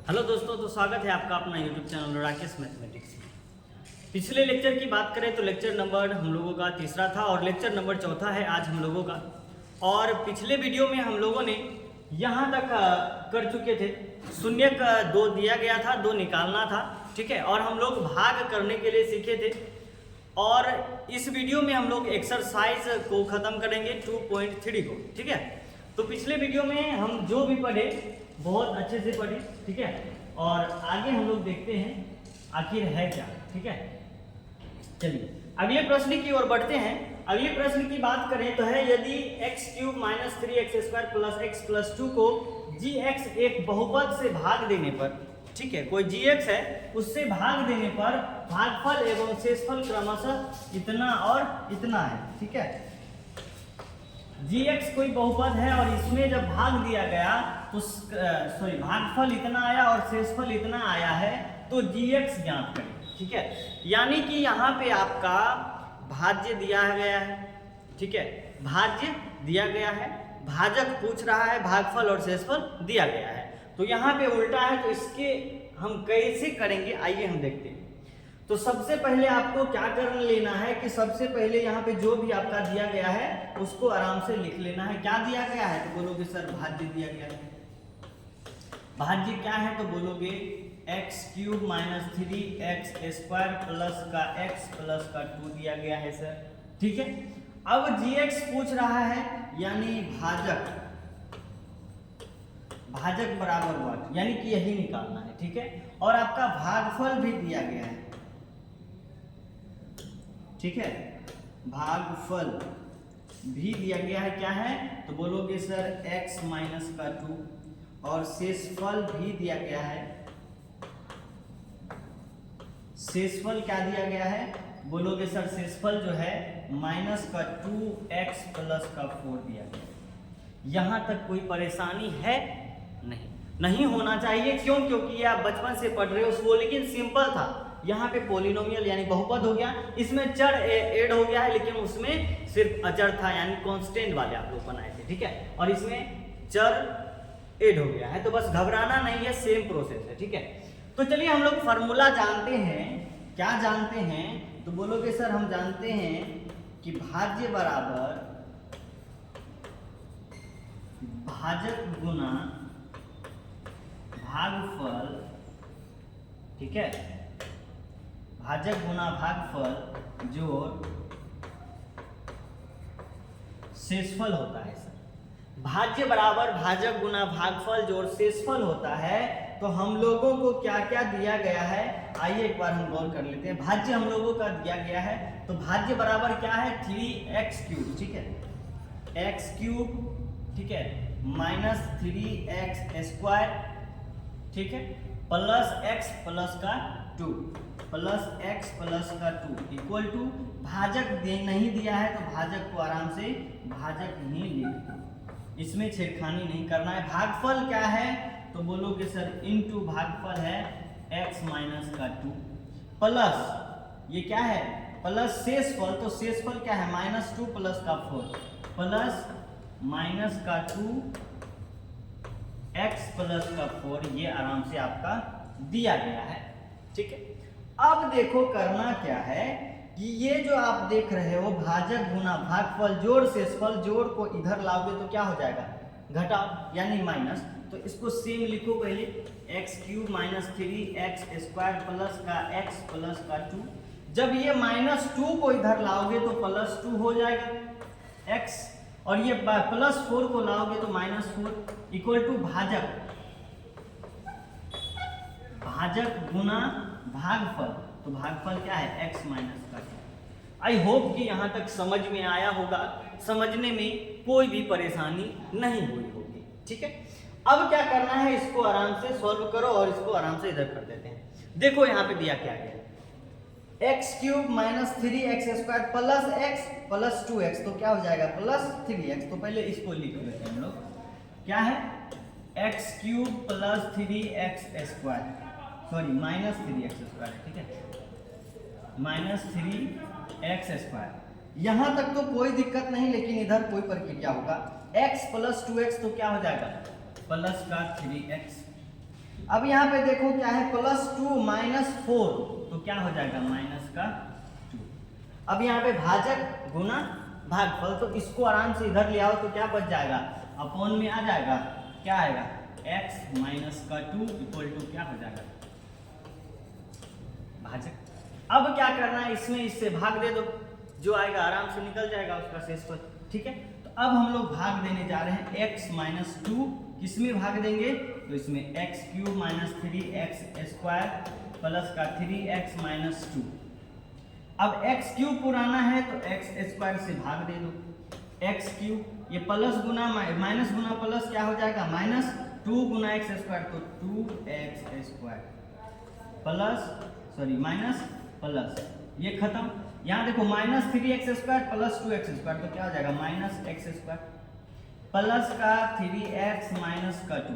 Hello दोस्तों, तो स्वागत है आपका अपना यूट्यूब चैनल राकेश मैथमेटिक्स में। पिछले लेक्चर की बात करें तो लेक्चर नंबर हम लोगों का तीसरा था और लेक्चर नंबर चौथा है आज हम लोगों का। और पिछले वीडियो में हम लोगों ने यहाँ तक कर चुके थे। शून्य का 2 दिया गया था, 2 निकालना था, ठीक है। और हम लोग भाग करने के लिए सीखे थे। और इस वीडियो में हम लोग एक्सरसाइज को ख़त्म करेंगे 2.3 को, ठीक है। तो पिछले वीडियो में हम जो भी पढ़े बहुत अच्छे से पढ़े, ठीक है। और आगे हम लोग देखते हैं आखिर है क्या, ठीक है। चलिए अगले प्रश्न की ओर बढ़ते हैं। अगले प्रश्न की बात करें तो है, यदि x³ - 3x² + x + 2 को gx एक बहुपद से भाग देने पर, ठीक है, कोई gx है उससे भाग देने पर भागफल एवं शेषफल क्रमशः इतना और इतना है, ठीक है। gx कोई बहुपद है और इसमें जब भाग दिया गया तो भागफल इतना आया और शेषफल इतना आया है, तो gx ज्ञात करें, ठीक है। यानी कि यहाँ पे आपका भाज्य दिया गया है, ठीक है, भाज्य दिया गया है, भाजक पूछ रहा है, भागफल और शेषफल दिया गया है। तो यहाँ पे उल्टा है, तो इसके हम कैसे करेंगे आइए हम देखते हैं। तो सबसे पहले आपको क्या कर लेना है कि सबसे पहले यहाँ पे जो भी आपका दिया गया है उसको आराम से लिख लेना है। क्या दिया गया है तो बोलोगे सर भाज्य दिया गया है। भाज्य क्या है तो बोलोगे x³ - 3x² प्लस का x प्लस का 2 दिया गया है सर, ठीक है। अब gx पूछ रहा है यानी भाजक, भाजक बराबर वर्ग, यानी कि यही निकालना है, ठीक है। और आपका भागफल भी दिया गया है, ठीक है, भागफल भी दिया गया है। क्या है तो बोलोगे सर x - का 2 और शेषफल भी दिया गया है। शेषफल क्या दिया गया है बोलोगे सर शेषफल जो है माइनस का 2x प्लस का 4 दिया गया। यहां तक कोई परेशानी है नहीं होना चाहिए। क्यों? क्योंकि ये आप बचपन से पढ़ रहे हो वो, लेकिन सिंपल था। यहाँ पे पॉलिनोमियल यानी बहुपद हो गया, इसमें चर ऐड हो गया है, लेकिन उसमें सिर्फ अचर था यानी कांस्टेंट वाले आप लोग बनाए थे, ठीक है। और इसमें चर ऐड हो गया है, तो बस घबराना नहीं है, सेम प्रोसेस है, ठीक है। तो चलिए हम लोग फार्मूला जानते हैं। क्या जानते हैं तो बोलोगे सर हम जानते हैं कि भाज्य बराबर भाजक गुना भागफल, ठीक है, भाजक गुना भागफल जोड़ शेषफल होता है सर। भाज्य बराबर भाजक गुना भागफल जोड़ शेषफल होता है। तो हम लोगों को क्या क्या दिया गया है आइए एक बार हम गौर कर लेते हैं। भाज्य हम लोगों का दिया गया है, तो भाज्य बराबर क्या है 3x³, ठीक है, x³, ठीक है, -3x², ठीक है, प्लस x प्लस का 2 प्लस x प्लस का 2 इक्वल टू भाजक नहीं दिया है तो भाजक को आराम से भाजक ही लिख दो, इसमें छेड़खानी नहीं करना है। भागफल क्या है तो बोलोगे सर इनटू भागफल है x माइनस का 2 प्लस ये क्या है प्लस शेषफल, तो शेषफल क्या है -2 प्लस का 4 प्लस माइनस का 2 x प्लस का 4, ये आराम से आपका दिया गया है, ठीक है। अब देखो करना क्या है कि ये जो आप देख रहे हो भाजक गुना भागफल जोड़ शेषफल, जोड़ को इधर लाओगे तो क्या हो जाएगा घटाओ यानी माइनस। तो इसको सेम लिखो पहले x³ - 3x² प्लस का x प्लस का 2। जब ये -2 को इधर लाओगे तो +2 हो जाएगा x, और ये +4 को लाओगे तो -4 इक्वल टू भाजक, भाजक गुना भागफल, तो भागफल क्या है x माइनस का 2। आई होप कि यहाँ तक समझ में आया होगा, समझने में कोई भी परेशानी नहीं हुई होगी, ठीक है। अब क्या करना है, इसको आराम से सॉल्व करो और इसको आराम से इधर कर देते हैं। देखो यहाँ पे दिया क्या गया x³ - 3x² plus x plus 2x, तो क्या हो जाएगा +3x। तो पहले इसको लिख लेते हैं हम लोग, क्या है x³ + 3x², सॉरी -3x², ठीक है, -3x²। यहां तक तो कोई दिक्कत नहीं, लेकिन इधर कोई प्रक्रिया होगा। x + 2x तो क्या हो जाएगा प्लस का 3x अब यहाँ पे देखो क्या है, +2 -4 तो क्या हो जाएगा -2। अब यहाँ पे भाजक गुना भागफल, तो इसको आराम से इधर ले आओ तो क्या बच जाएगा, अपॉन में आ जाएगा, क्या आएगा x - 2 = क्या हो जाएगा भाजक। अब क्या करना है, इसमें इससे भाग दे दो, जो आएगा आराम से निकल जाएगा उसका शेषफल। ठीक है, तो अब हम लोग भाग देने जा रहे हैं x - 2, किसमें भाग देंगे, तो इसमें x³ - 3x² प्लस का 3x - 2। अब x³ पुराना है तो x² से भाग दे दो, x³ ये प्लस गुना माइनस गुना प्लस क्या हो जाएगा, -2 गुना x² तो 2x² प्लस माइनस प्लस, ये खत्म। यहाँ देखो -3x² प्लस 2x² तो क्या हो जाएगा -x² प्लस का 3x माइनस का 2।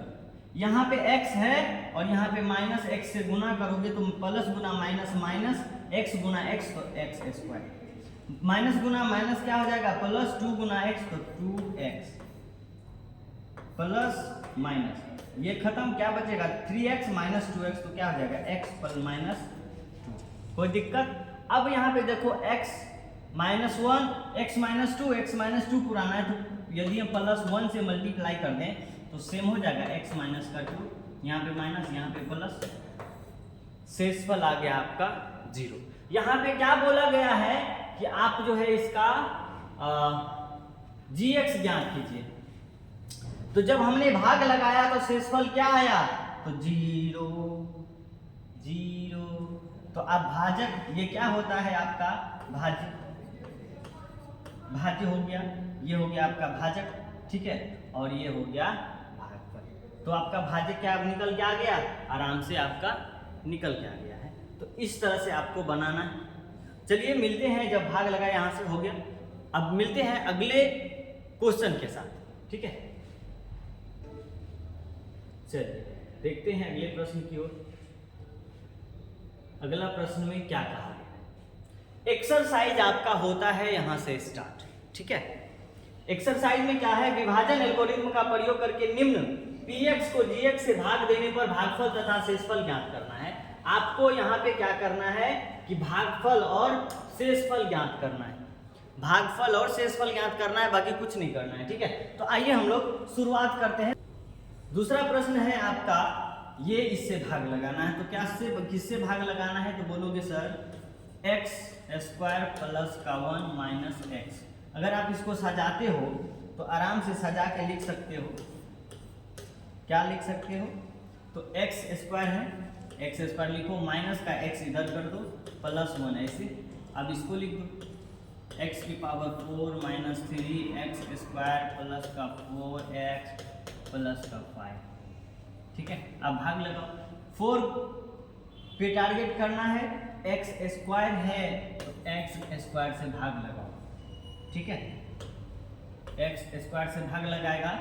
यहाँ पे x है और यहाँ पे -x से गुना करोगे तो प्लस गुना माइनस माइनस x गुना x तो x², माइनस गुना माइनस क्या हो जाएगा +2 गुना x तो 2x प्लस माइनस, ये खत्म, क्या बचेगा 3x - 2x तो क्या हो जाएगा x + 2। कोई दिक्कत। अब यहाँ पे देखो x - 1 x - 2 पुराना है तो यदि हम +1 से मल्टीप्लाई कर दें तो सेम हो जाएगा x - 2, यहाँ पे माइनस यहाँ पे प्लस, शेषफल आ गया आपका 0। यहाँ पे क्या बोला गया है कि आप जो है इसका gx ज्ञात कीजिए, तो जब हमने भाग लगाया तो शेषफल क्या आया, तो 0 0। तो अब भाजक ये क्या होता है आपका भाज्य हो गया, ये हो गया आपका भाजक, ठीक है, और ये हो गया भागफल। तो आपका भाजक क्या निकल के आ गया, आराम से आपका निकल के आ गया है। तो इस तरह से आपको बनाना है। चलिए मिलते हैं, जब भाग लगा यहाँ से हो गया, अब मिलते हैं अगले क्वेश्चन के साथ, ठीक है। चलिए देखते हैं अगले प्रश्न की ओर। अगला प्रश्न में क्या कहा गया, एक्सरसाइज आपका होता है यहां से स्टार्ट, ठीक है। एक्सरसाइज में क्या है, विभाजन एल्गोरिथम का प्रयोग करके निम्न px को gx से भाग देने पर भागफल तथा शेषफल ज्ञात करना है। आपको यहाँ पे क्या करना है कि भागफल और शेषफल ज्ञात करना है, भागफल और शेषफल ज्ञात करना है, बाकी कुछ नहीं करना है, ठीक है। तो आइए हम लोग शुरुआत करते हैं। दूसरा प्रश्न है आपका, ये इससे भाग लगाना है, तो क्या से किससे भाग लगाना है, तो बोलोगे सर x² प्लस का 1 माइनस x। अगर आप इसको सजाते हो तो आराम से सजा के लिख सकते हो, क्या लिख सकते हो, तो x² है, x² लिखो, माइनस का x इधर कर दो, प्लस 1 ऐसे। अब इसको लिख दो x⁴ माइनस 3x² प्लस का 4x प्लस का 5, ठीक है। अब भाग लगाओ, 4 पे टारगेट करना है, x² है तो x² से भाग लगाओ, ठीक है। x² से भाग लगाएगा,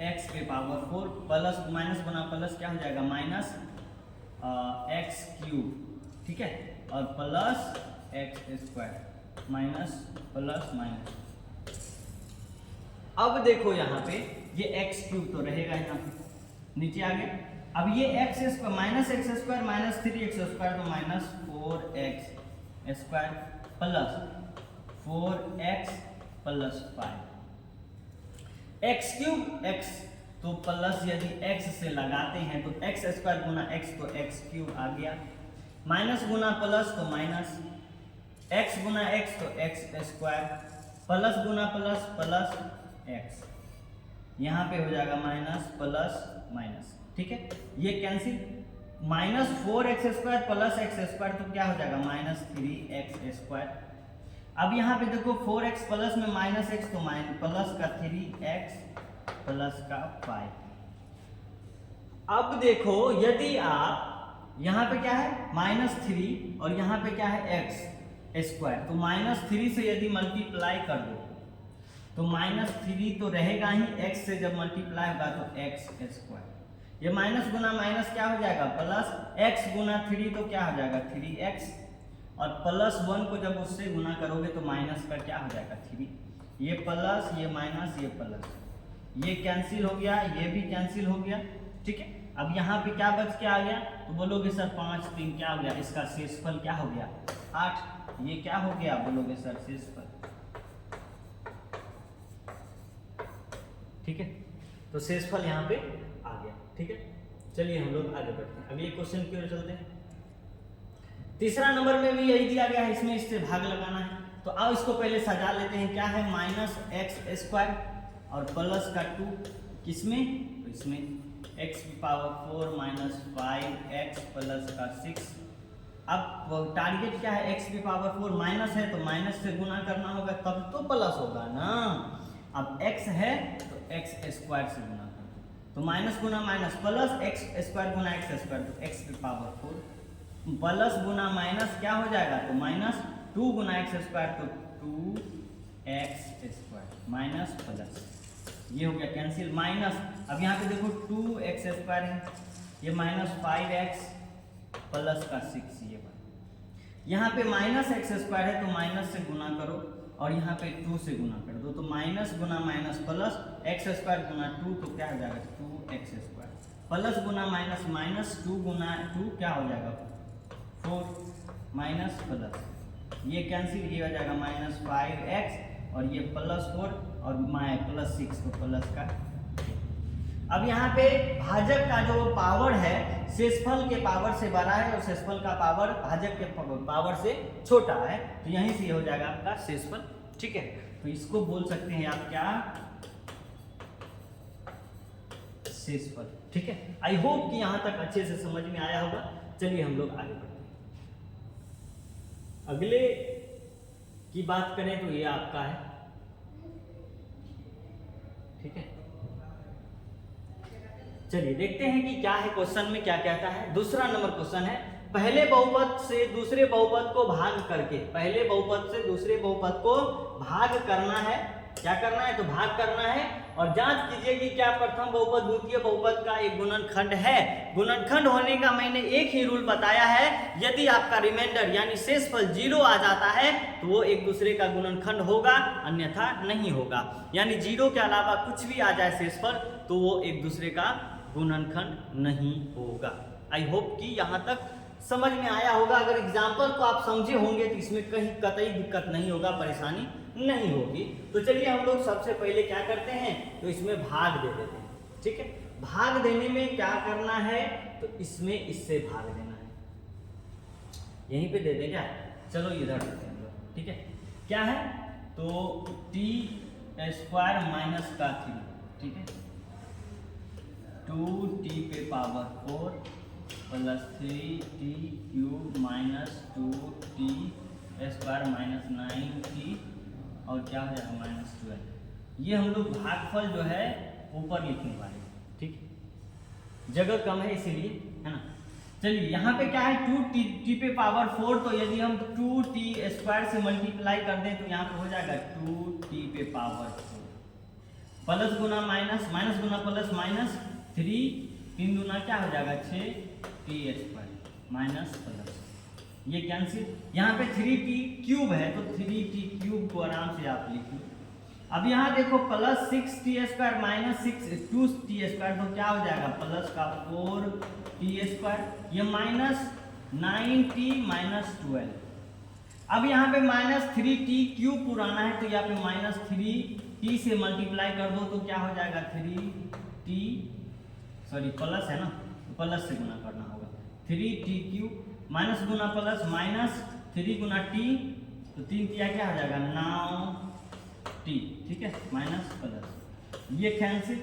x⁴ प्लस माइनस बना प्लस क्या हो जाएगा -x³ ठीक है, और plus x² minus plus minus. अब देखो यहाँ पे ये x³ तो रहेगा यहाँ पे, नीचे आ गया। अब ये x² minus x² minus 3x² तो -4x² plus 4x plus 5, x³ x तो प्लस यदि x से लगाते हैं तो x² गुना x तो x³ आ गया, माइनस गुना प्लस तो माइनस, x गुना x तो x², प्लस गुना प्लस प्लस x, यहाँ पे हो जाएगा माइनस प्लस माइनस, ठीक है। ये कैंसिल, -4x² प्लस x² तो क्या हो जाएगा -3x²। अब यहाँ पे देखो 4x प्लस में -x तो प्लस का 3x प्लस का 5। अब देखो यदि आप यहाँ पे क्या है -3 और यहाँ पे क्या है x², तो -3 से यदि मल्टीप्लाई कर दो तो -3 तो रहेगा ही, x से जब मल्टीप्लाई होगा तो x², ये माइनस गुना माइनस क्या हो जाएगा प्लस, x गुना 3 तो क्या हो जाएगा 3x, और प्लस 1 को जब उससे गुना करोगे तो माइनस का क्या हो जाएगा 3, ये प्लस ये माइनस ये प्लस, ये कैंसिल हो गया, ये भी कैंसिल हो गया, ठीक है। अब यहाँ पे क्या बच के आ गया, तो बोलोगे सर 5 3 क्या हो गया, इसका शेषफल क्या हो गया 8। ये क्या हो गया बोलोगे सर शेषफल, ठीक है। तो शेषफल यहाँ पे आ गया, ठीक है। चलिए हम लोग आगे बढ़ते हैं, अगले क्वेश्चन की ओर चलते हैं। तीसरा नंबर में भी यही दिया गया है, इसमें इससे भाग लगाना है। तो आओ इसको पहले सजा लेते हैं। क्या है -x² और प्लस का 2 किसमें, तो इसमें x⁴ माइनस 5x प्लस का 6। अब टारगेट क्या है, x⁴ माइनस है तो माइनस से गुना करना होगा तब तो प्लस होगा ना। अब x है तो x² से गुना करना, तो माइनस गुना माइनस प्लस x² गुना x² तो x⁴ प्लस गुना माइनस क्या हो जाएगा, तो -2 गुना x² तो 2x² माइनस प्लस, ये हो गया कैंसिल माइनस। अब यहाँ पे देखो 2x² है, ये -5x प्लस का 6, ये बात। यहाँ पे -x² है तो माइनस से गुना करो और यहाँ पे 2 से गुना कर दो, तो माइनस गुना माइनस प्लस x² गुना 2 तो क्या हो जाएगा 2x² प्लस गुना माइनस माइनस 2 गुना 2 क्या हो जाएगा 4 माइनस प्लस, ये कैंसिल, ये हो जाएगा -5x और ये +4 और +6 तो प्लस का। अब यहाँ पे भाजक का जो पावर है शेषफल के पावर से बड़ा है और शेषफल का पावर भाजक के पावर से छोटा है, तो यहीं से ये हो जाएगा आपका शेषफल, ठीक है। तो इसको बोल सकते हैं आप क्या, शेषफल, ठीक है। आई होप कि यहाँ तक अच्छे से समझ में आया होगा। चलिए हम लोग आगे बढ़ते हैं। अगले की बात करें तो ये आपका है, ठीक है। चलिए देखते हैं कि क्या है क्वेश्चन में, क्या कहता है। दूसरा नंबर क्वेश्चन है, पहले बहुपद से दूसरे बहुपद को भाग करके, पहले बहुपद से दूसरे बहुपद को भाग करना है। क्या करना है, तो भाग करना है और जांच कीजिए कि क्या प्रथम बहुपद द्वितीय बहुपद का एक गुणनखंड है। गुणनखंड होने का मैंने एक ही रूल बताया है, यदि आपका रिमाइंडर यानी शेषफल 0 आ जाता है तो वो एक दूसरे का गुणनखंड होगा, अन्यथा नहीं होगा। यानी 0 के अलावा कुछ भी आ जाए शेषफल तो वो एक दूसरे का गुणनखंड नहीं होगा। आई होप कि यहाँ तक समझ में आया होगा। अगर एग्जाम्पल को आप समझे होंगे तो इसमें कहीं कतई दिक्कत नहीं होगा, परेशानी नहीं होगी। तो चलिए हम लोग सबसे पहले क्या करते हैं, तो इसमें भाग दे देते हैं, ठीक है। भाग देने में क्या करना है, तो इसमें इससे भाग देना है, यहीं पे दे दें क्या, चलो इधर देते हैं हम लोग, ठीक है। क्या है, तो t² माइनस का 3, ठीक है, 2t⁴ plus 3t³ minus 2t² minus 9t और क्या हो जाएगा -12। ये हम लोग भागफल जो है ऊपर लिखने वाले, ठीक है, जगह कम है इसीलिए, है ना। चलिए यहाँ पे क्या है 2t⁴, तो यदि हम 2t² से मल्टीप्लाई कर दें तो यहाँ पे हो जाएगा 2t⁴ प्लस गुना माइनस, माइनस गुना प्लस माइनस 3 3 दूना क्या हो जाएगा 6t² माइनस प्लस, ये कैंसिल। यहाँ पे 3t³ है तो 3t³ को आराम से आप लिख लो। अब यहाँ देखो प्लस 6t² माइनस 2t², तो क्या हो जाएगा प्लस का 4t², ये माइनस 9t माइनस 12। अब यहाँ पे -3t³ पुराना है तो यहाँ पे -3t से मल्टीप्लाई कर दो तो क्या हो जाएगा 3t, सॉरी प्लस है ना, तो प्लस से गुना करना होगा, 3t³ माइनस गुना प्लस माइनस 3 गुना t, तो 3 तिया क्या हो जाएगा 9t, ठीक है, माइनस प्लस, ये कैंसिल।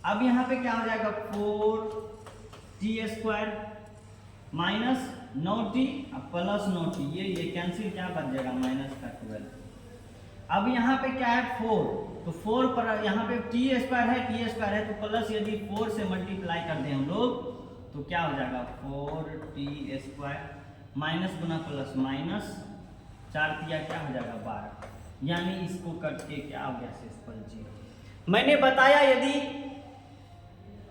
अब यहाँ पे क्या हो जाएगा 4t² minus 9t plus 9t, ये कैंसिल, क्या बच जाएगा -12। अब यहाँ पे क्या है 4, तो 4 पर यहाँ पे t² है तो प्लस यदि 4 से मल्टीप्लाई कर दें हम लोग तो क्या हो जाएगा 4t² माइनस गुना प्लस माइनस 4 तिया क्या हो जाएगा 12, यानी इसको करके क्या हो गया शेषफल 0। मैंने बताया यदि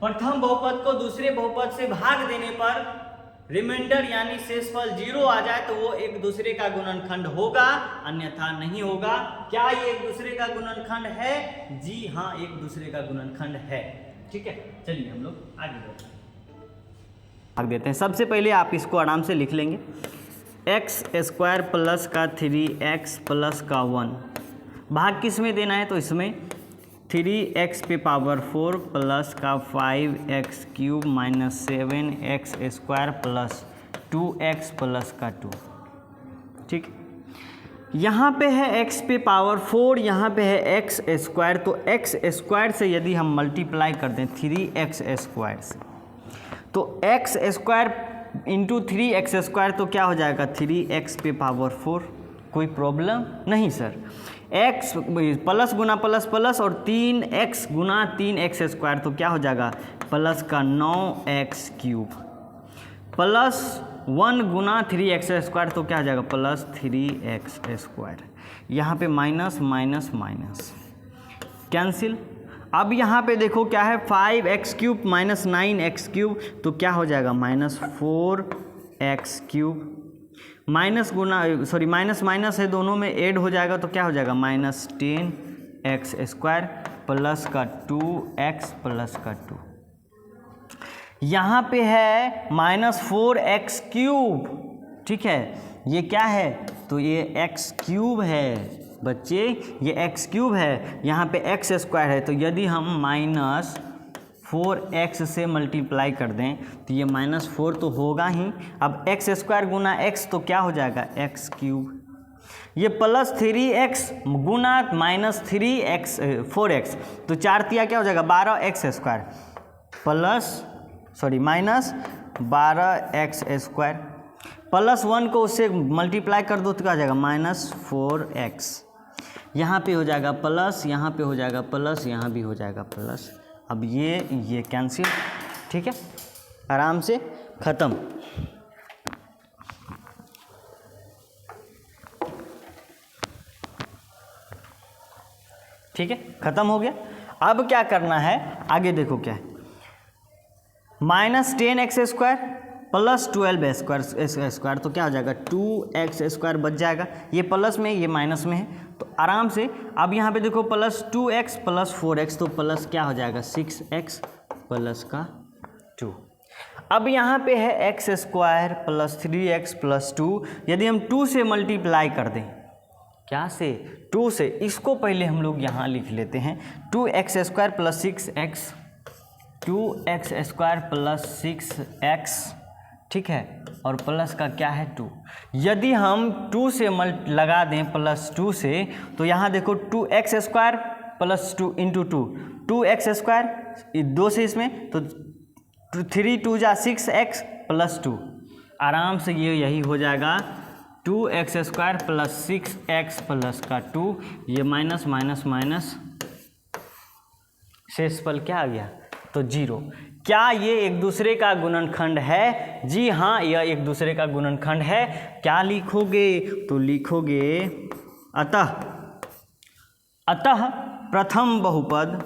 प्रथम बहुपद को दूसरे बहुपद से भाग देने पर रिमाइंडर यानी शेषफल 0 आ जाए तो वो एक दूसरे का गुणनखंड होगा, अन्यथा नहीं होगा। क्या ये एक दूसरे का गुणनखंड है? जी हाँ, एक दूसरे का गुणनखंड है। ठीक है, चलिए हम लोग आगे बढ़ते हैं, भाग देते हैं। सबसे पहले आप इसको आराम से लिख लेंगे, एक्स स्क्वायर प्लस का 3x प्लस का 1, भाग किस में देना है तो इसमें 3x पे पावर 4 प्लस का 5x cube minus 7x square plus 2x plus का 2। ठीक, यहाँ पे है x पे पावर 4, यहाँ पे है x स्क्वायर, तो x स्क्वायर से यदि हम मल्टीप्लाई कर दें 3x स्क्वायर से, तो x square into 3x square तो क्या हो जाएगा 3x पे पावर 4। कोई प्रॉब्लम नहीं सर, x प्लस गुना प्लस प्लस और 3x गुना 3x स्क्वायर तो क्या हो जाएगा प्लस का 9x क्यूब प्लस 1 गुना 3x स्क्वायर तो क्या हो जाएगा प्लस 3x स्क्वायर। यहाँ पे माइनस माइनस माइनस कैंसिल। अब यहाँ पे देखो क्या है 5x cube minus 9x cube तो क्या हो जाएगा माइनस 4x क्यूब, माइनस गुना सॉरी माइनस माइनस है दोनों में ऐड हो जाएगा तो क्या हो जाएगा माइनस 10x स्क्वायर प्लस का 2x प्लस का 2। यहाँ पे है माइनस 4x क्यूब। ठीक है, ये क्या है तो ये x क्यूब है बच्चे, ये x क्यूब है, यहाँ पे x स्क्वायर है, तो यदि हम माइनस 4x से मल्टीप्लाई कर दें तो ये माइनस 4 तो होगा ही। अब x स्क्वायर गुना x तो क्या हो जाएगा x क्यूब, ये प्लस 3x गुना माइनस 3x 4x तो 4 तिया क्या हो जाएगा 12x square plus sorry minus 12x square plus 1 को उससे मल्टीप्लाई कर दो तो क्या हो जाएगा माइनस 4x। यहाँ पे हो जाएगा प्लस, यहाँ पे हो जाएगा प्लस, यहाँ भी हो जाएगा प्लस। अब ये कैंसिल। ठीक है, आराम से ख़त्म। ठीक है, ख़त्म हो गया। अब क्या करना है आगे देखो क्या है, minus 10x square plus 12 square तो क्या हो जाएगा 2x स्क्वायर बच जाएगा। ये प्लस में ये माइनस में है तो आराम से अब यहाँ पे देखो प्लस 2x प्लस 4x तो प्लस क्या हो जाएगा 6x प्लस का 2। अब यहाँ पे है x square plus 3x plus 2, यदि हम 2 से मल्टीप्लाई कर दें, क्या से 2 से, इसको पहले हम लोग यहाँ लिख लेते हैं 2x square plus 6x, 2x square plus 6x। ठीक है, और प्लस का क्या है 2। यदि हम 2 से लगा दें प्लस 2 से तो यहाँ देखो 2x square plus 2 into 2x square 2 से इसमें तो 3 2 जा 6x प्लस 2, आराम से ये यही हो जाएगा 2x square plus 6x plus का 2। ये माइनस माइनस माइनस शेष पल क्या आ गया तो 0। क्या ये एक दूसरे का गुणनखंड है? जी हाँ, यह एक दूसरे का गुणनखंड है। क्या लिखोगे तो लिखोगे अतः प्रथम बहुपद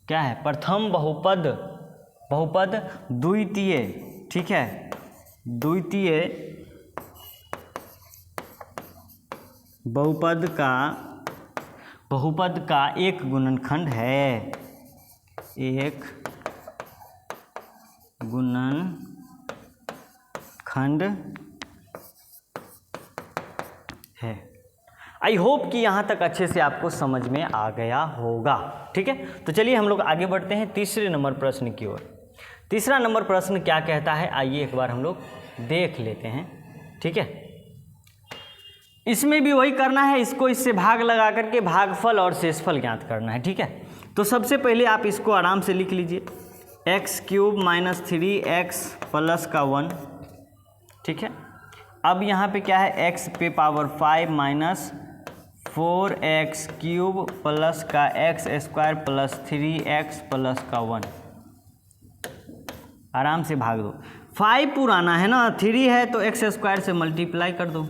क्या है प्रथम बहुपद द्वितीय। ठीक है, द्वितीय बहुपद का एक गुणनखंड है, एक गुणनखंड है। आई होप कि यहाँ तक अच्छे से आपको समझ में आ गया होगा। ठीक है, तो चलिए हम लोग आगे बढ़ते हैं तीसरे नंबर प्रश्न की ओर। तीसरा नंबर प्रश्न क्या कहता है आइए एक बार हम लोग देख लेते हैं। ठीक है, इसमें भी वही करना है, इसको इससे भाग लगा करके भागफल और शेषफल ज्ञात करना है। ठीक है, तो सबसे पहले आप इसको आराम से लिख लीजिए x cube minus 3x plus का 1। ठीक है, अब यहाँ पे क्या है x पे power 5 minus 4x cube plus का x square plus 3x plus का 1। आराम से भाग दो, 5 पुराना है ना, 3 है तो x स्क्वायर से मल्टीप्लाई कर दो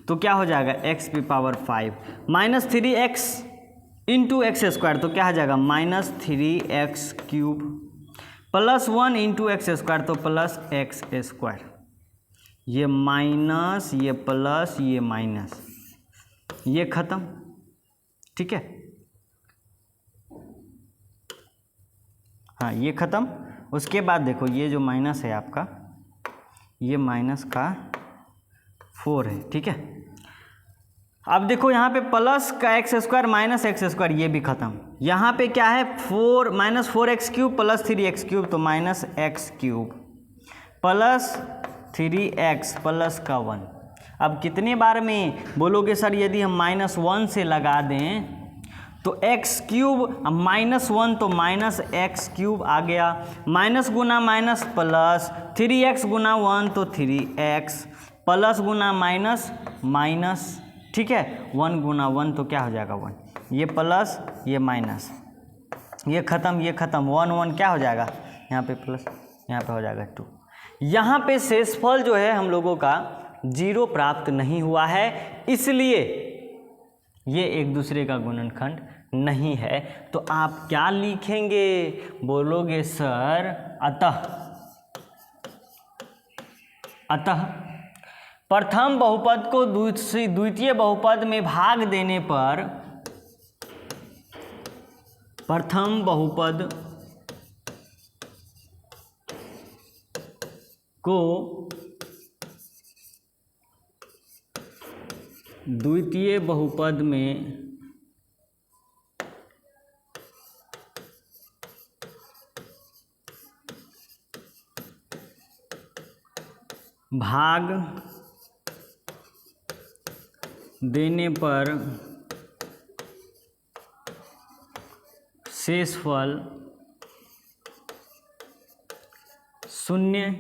तो क्या हो जाएगा x पे power 5 minus 3x into x square तो क्या हो जाएगा minus 3x cube plus 1 into x square तो प्लस x स्क्वायर। ये माइनस, ये प्लस, ये माइनस, ये खत्म। ठीक है, हाँ ये खत्म। उसके बाद देखो ये जो माइनस है आपका, ये माइनस का 4 है। ठीक है, अब देखो यहाँ पे प्लस का x square minus x square, ये भी खत्म। यहाँ पे क्या है, 4 minus 4x cube plus 3x cube, तो minus x cube plus 3x plus का 1। अब कितने बार में बोलोगे सर, यदि हम -1 से लगा दें तो x क्यूब, माइनस 1 तो माइनस एक्स क्यूब आ गया, माइनस गुना माइनस प्लस, 3x गुना 1 तो 3x, प्लस गुना माइनस माइनस। ठीक है, 1 गुना 1 तो क्या हो जाएगा 1, ये प्लस ये माइनस, ये ख़त्म ये ख़त्म, 1 1 क्या हो जाएगा यहाँ पे प्लस, यहाँ पे हो जाएगा 2। यहाँ पे शेषफल जो है हम लोगों का 0 प्राप्त नहीं हुआ है, इसलिए ये एक दूसरे का गुणनखंड नहीं है। तो आप क्या लिखेंगे, बोलोगे सर अतः प्रथम बहुपद को द्वितीय बहुपद में भाग देने पर प्रथम बहुपद को द्वितीय बहुपद में भाग देने पर शेषफल 0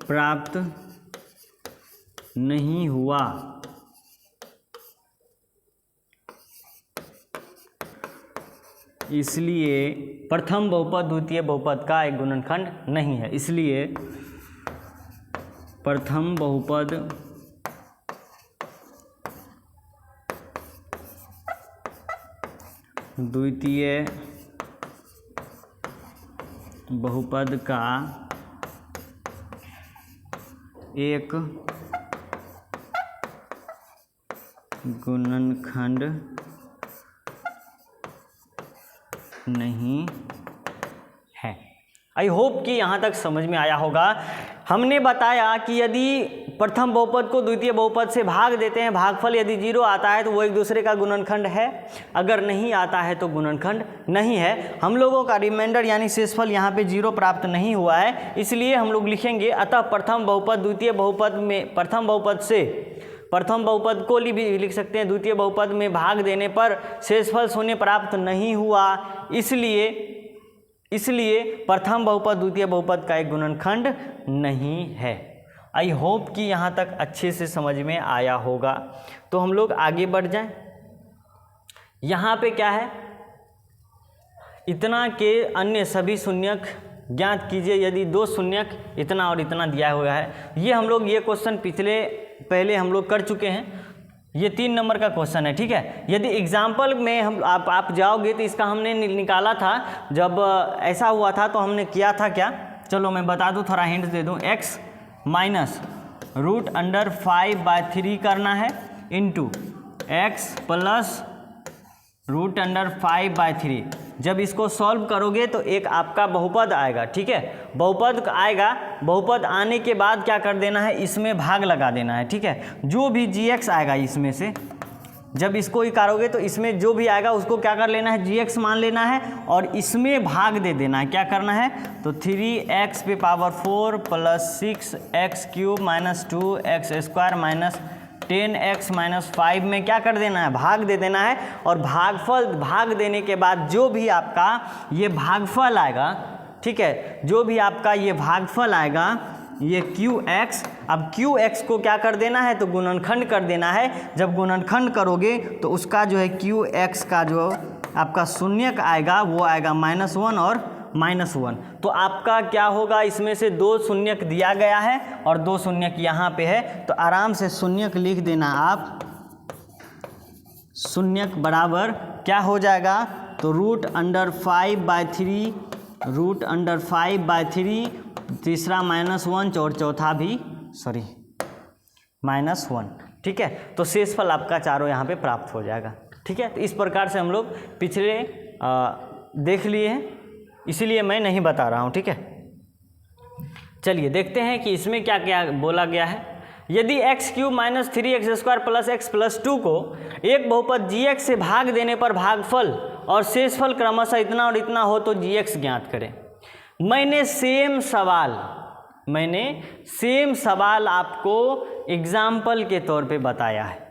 प्राप्त नहीं हुआ। इसलिए प्रथम बहुपद द्वितीय बहुपद का एक गुणनखंड नहीं है, इसलिए प्रथम बहुपद द्वितीय बहुपद का एक गुणनखंड नहीं है। आई होप कि यहाँ तक समझ में आया होगा। हमने बताया कि यदि प्रथम बहुपद को द्वितीय बहुपद से भाग देते हैं, भागफल यदि 0 आता है तो वो एक दूसरे का गुणनखंड है, अगर नहीं आता है तो गुणनखंड नहीं है। हम लोगों का रिमाइंडर यानी शेषफल यहाँ पे 0 प्राप्त नहीं हुआ है, इसलिए हम लोग लिखेंगे अतः प्रथम बहुपद द्वितीय बहुपद में प्रथम बहुपद से प्रथम बहुपद को भी लिख सकते हैं, द्वितीय बहुपद में भाग देने पर शेषफल 0 प्राप्त नहीं हुआ, इसलिए प्रथम बहुपद द्वितीय बहुपद का एक गुणनखंड नहीं है। आई होप कि यहाँ तक अच्छे से समझ में आया होगा। तो हम लोग आगे बढ़ जाएं। यहाँ पे क्या है, इतना के अन्य सभी शून्यक ज्ञात कीजिए यदि 2 शून्यक इतना और इतना दिया हुआ है। ये हम लोग ये क्वेश्चन पहले हम लोग कर चुके हैं, ये 3 नंबर का क्वेश्चन है। ठीक है, यदि एग्जाम्पल में आप जाओगे तो इसका हमने निकाला था, जब ऐसा हुआ था तो हमने किया था क्या, चलो मैं बता दूं, थोड़ा हिंट दे दूं। x माइनस √5/3 करना है इंटू x प्लस √5/3। जब इसको सॉल्व करोगे तो एक आपका बहुपद आएगा। ठीक है, बहुपद आएगा, बहुपद आने के बाद क्या कर देना है, इसमें भाग लगा देना है। ठीक है, जो भी gx आएगा इसमें से, जब इसको ही करोगे तो इसमें जो भी आएगा उसको क्या कर लेना है, gx मान लेना है और इसमें भाग दे देना है। क्या करना है, तो 3x पे power 4 plus 6x cube minus 2x² minus 10x minus 5 में क्या कर देना है, भाग दे देना है। और भागफल भाग देने के बाद जो भी आपका ये भागफल आएगा, ठीक है, जो भी आपका ये भागफल आएगा ये qx, अब qx को क्या कर देना है, तो गुणनखंड कर देना है। जब गुणनखंड करोगे तो उसका जो है qx का जो आपका शून्यक आएगा वो आएगा -1 और -1। तो आपका क्या होगा, इसमें से 2 शून्यक दिया गया है और 2 शून्यक यहाँ पे है, तो आराम से शून्यक लिख देना आप। शून्यक बराबर क्या हो जाएगा, तो √5/3 तीसरा -1 और चौथा भी -1। ठीक है, तो शेषफल आपका चारों यहाँ पे प्राप्त हो जाएगा। ठीक है, तो इस प्रकार से हम लोग पिछले देख लिए हैं, इसीलिए मैं नहीं बता रहा हूँ। ठीक है, चलिए देखते हैं कि इसमें क्या क्या बोला गया है। यदि x³ - 3x² + x + 2 को एक बहुपद gx से भाग देने पर भागफल और शेषफल क्रमशः इतना और इतना हो तो gx ज्ञात करें। मैंने सेम सवाल आपको एग्जाम्पल के तौर पे बताया है।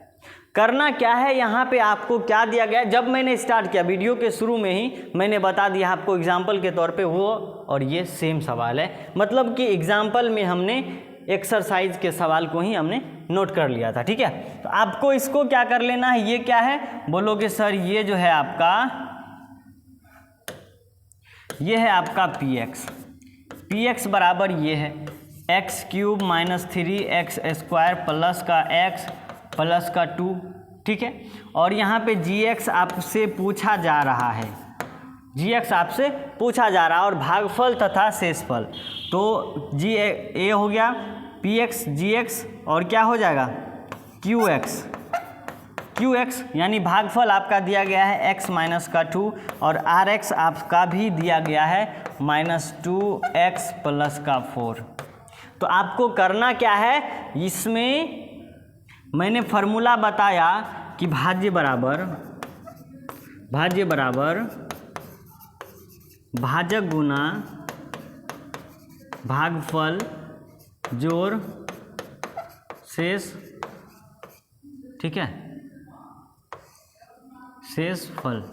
करना क्या है, यहाँ पे आपको क्या दिया गया है, जब मैंने स्टार्ट किया वीडियो के शुरू में ही मैंने बता दिया आपको एग्जाम्पल के तौर पे वो और ये सेम सवाल है। मतलब कि एग्जाम्पल में हमने एक्सरसाइज के सवाल को ही हमने नोट कर लिया था। ठीक है, तो आपको इसको क्या कर लेना है, ये क्या है, बोलोगे सर ये जो है आपका, ये है आपका px बराबर ये है x³ - 3x² प्लस का x प्लस का 2। ठीक है, और यहाँ पे gx आपसे पूछा जा रहा है, और भागफल तथा शेषफल। तो a हो गया px gx और क्या हो जाएगा qx, यानी भागफल आपका दिया गया है x - का 2 और rx आपका भी दिया गया है -2x + का 4। तो आपको करना क्या है, इसमें मैंने फार्मूला बताया कि भाज्य बराबर भाजक गुना भागफल जोड़ शेष। ठीक है, शेषफल।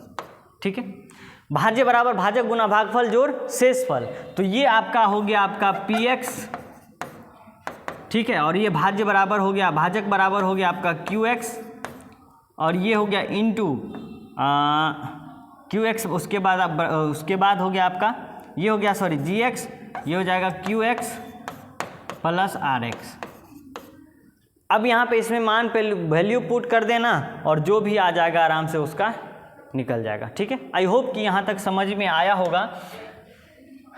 ठीक है, भाज्य बराबर भाजक गुना भागफल जोड़ शेषफल। तो ये आपका हो गया आपका px। ठीक है, और ये भाज्य बराबर हो गया, भाजक बराबर हो गया आपका qx, और ये हो गया इंटू qx। उसके बाद हो गया आपका, ये हो गया gx, ये हो जाएगा qx + rx। अब यहाँ पे इसमें मान पे वैल्यू पुट कर देना और जो भी आ जाएगा आराम से उसका निकल जाएगा। ठीक है, आई होप कि यहाँ तक समझ में आया होगा।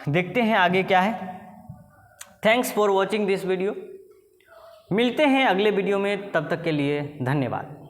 देखते हैं आगे क्या है। Thanks for watching this video. मिलते हैं अगले वीडियो में, तब तक के लिए धन्यवाद।